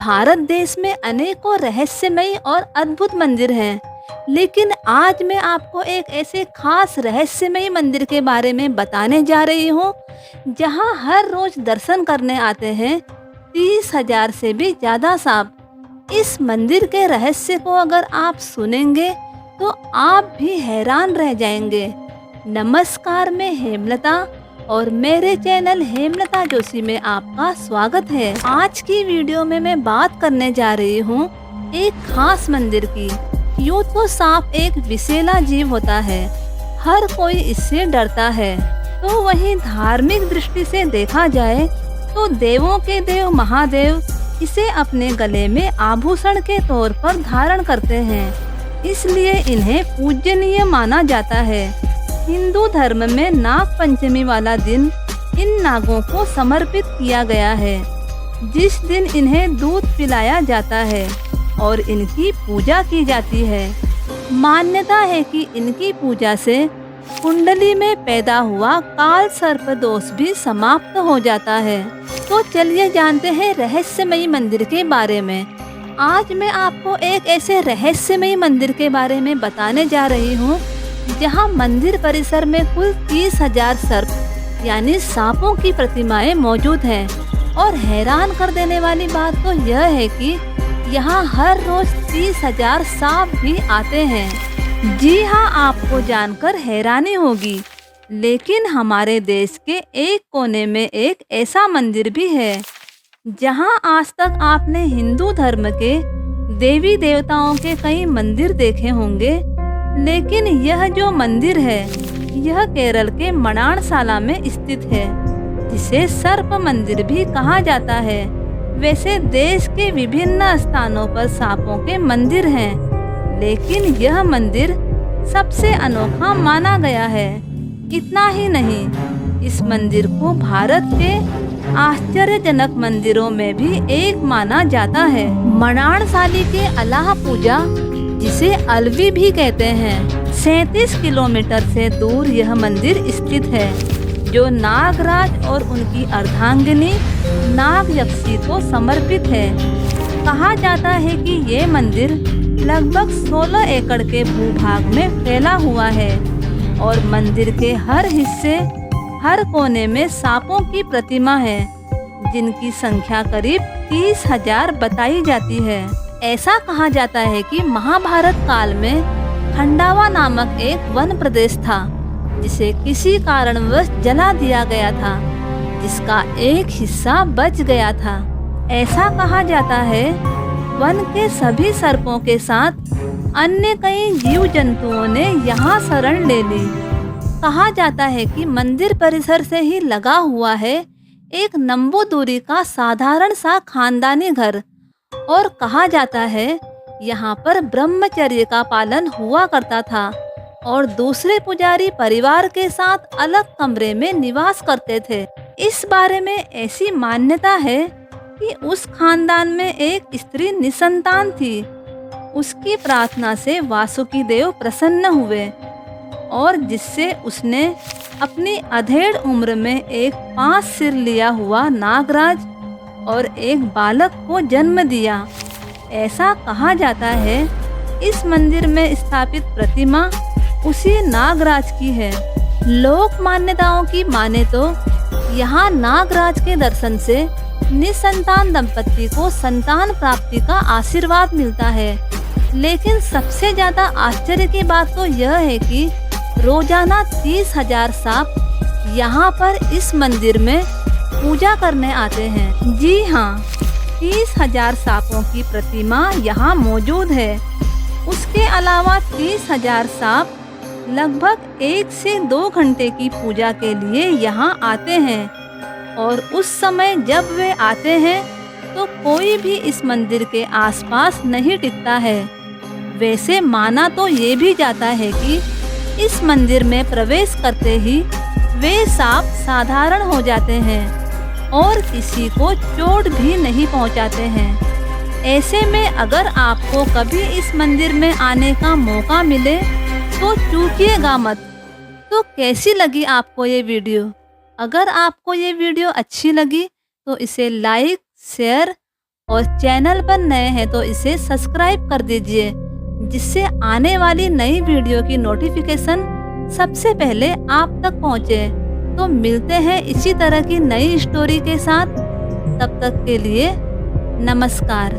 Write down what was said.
भारत देश में अनेकों रहस्यमयी और अद्भुत मंदिर हैं, लेकिन आज मैं आपको एक ऐसे खास रहस्यमयी मंदिर के बारे में बताने जा रही हूँ, जहाँ हर रोज दर्शन करने आते हैं 30,000 से भी ज़्यादा सांप। इस मंदिर के रहस्य को अगर आप सुनेंगे, तो आप भी हैरान रह जाएंगे। नमस्कार, मैं हेमलता और मेरे चैनल हेमलता जोशी में आपका स्वागत है। आज की वीडियो में मैं बात करने जा रही हूँ एक खास मंदिर की। यूं तो सांप एक विषैला जीव होता है, हर कोई इससे डरता है। तो वहीं धार्मिक दृष्टि से देखा जाए तो देवों के देव महादेव इसे अपने गले में आभूषण के तौर पर धारण करते हैं, इसलिए इन्हें पूजनीय माना जाता है। हिंदू धर्म में नाग पंचमी वाला दिन इन नागों को समर्पित किया गया है, जिस दिन इन्हें दूध पिलाया जाता है और इनकी पूजा की जाती है। मान्यता है कि इनकी पूजा से कुंडली में पैदा हुआ काल सर्प दोष भी समाप्त हो जाता है। तो चलिए जानते हैं रहस्यमयी मंदिर के बारे में। आज मैं आपको एक ऐसे रहस्यमयी मंदिर के बारे में बताने जा रही हूँ, जहाँ मंदिर परिसर में कुल 30,000 सर्प यानी सांपों की प्रतिमाएं मौजूद हैं। और हैरान कर देने वाली बात तो यह है कि यहाँ हर रोज 30,000 सांप भी आते हैं। जी हाँ, आपको जानकर हैरानी होगी, लेकिन हमारे देश के एक कोने में एक ऐसा मंदिर भी है, जहाँ आज तक आपने हिंदू धर्म के देवी देवताओं के कई मंदिर देखे होंगे, लेकिन यह जो मंदिर है यह केरल के मणाणसाला में स्थित है, जिसे सर्प मंदिर भी कहा जाता है। वैसे देश के विभिन्न स्थानों पर सांपों के मंदिर हैं, लेकिन यह मंदिर सबसे अनोखा माना गया है। इतना ही नहीं, इस मंदिर को भारत के आश्चर्यजनक मंदिरों में भी एक माना जाता है। मणाणसाली के अलाह पूजा, जिसे अलवी भी कहते हैं, 37 किलोमीटर से दूर यह मंदिर स्थित है, जो नागराज और उनकी अर्धांगिनी नागयक्षी को समर्पित है। कहा जाता है कि ये मंदिर लगभग 16 एकड़ के भूभाग में फैला हुआ है और मंदिर के हर हिस्से, हर कोने में सांपों की प्रतिमा है, जिनकी संख्या करीब 30,000 बताई जाती है। ऐसा कहा जाता है कि महाभारत काल में खंडावा नामक एक वन प्रदेश था, जिसे किसी कारणवश जला दिया गया था, जिसका एक हिस्सा बच गया था। ऐसा कहा जाता है वन के सभी सर्पों के साथ अन्य कई जीव जंतुओं ने यहाँ शरण ले ली। कहा जाता है कि मंदिर परिसर से ही लगा हुआ है एक नंबो दूरी का साधारण सा खानदानी घर, और कहा जाता है यहाँ पर ब्रह्मचर्य का पालन हुआ करता था और दूसरे पुजारी परिवार के साथ अलग कमरे में निवास करते थे। इस बारे में ऐसी मान्यता है कि उस खानदान में एक स्त्री निसंतान थी। उसकी प्रार्थना से वासुकी देव प्रसन्न हुए और जिससे उसने अपनी अधेड़ उम्र में एक 5 सिर लिया हुआ नागराज और एक बालक को जन्म दिया। ऐसा कहा जाता है इस मंदिर में स्थापित प्रतिमा उसी नागराज की है। लोक मान्यताओं की माने तो यहाँ नागराज के दर्शन से निसंतान दंपति को संतान प्राप्ति का आशीर्वाद मिलता है। लेकिन सबसे ज्यादा आश्चर्य की बात तो यह है कि रोजाना 30,000 सांप यहाँ पर इस मंदिर में पूजा करने आते हैं। जी हाँ, 30,000 सांपों की प्रतिमा यहाँ मौजूद है। उसके अलावा 30,000 सांप लगभग 1 से 2 घंटे की पूजा के लिए यहाँ आते हैं, और उस समय जब वे आते हैं तो कोई भी इस मंदिर के आसपास नहीं टिकता है। वैसे माना तो ये भी जाता है कि इस मंदिर में प्रवेश करते ही वे सांप साधारण हो जाते हैं और किसी को चोट भी नहीं पहुंचाते हैं। ऐसे में अगर आपको कभी इस मंदिर में आने का मौका मिले तो चूकिएगा मत। तो कैसी लगी आपको ये वीडियो? अगर आपको ये वीडियो अच्छी लगी तो इसे लाइक, शेयर और चैनल पर नए हैं तो इसे सब्सक्राइब कर दीजिए, जिससे आने वाली नई वीडियो की नोटिफिकेशन सबसे पहले आप तक पहुंचे। तो मिलते हैं इसी तरह की नई स्टोरी के साथ। तब तक के लिए नमस्कार।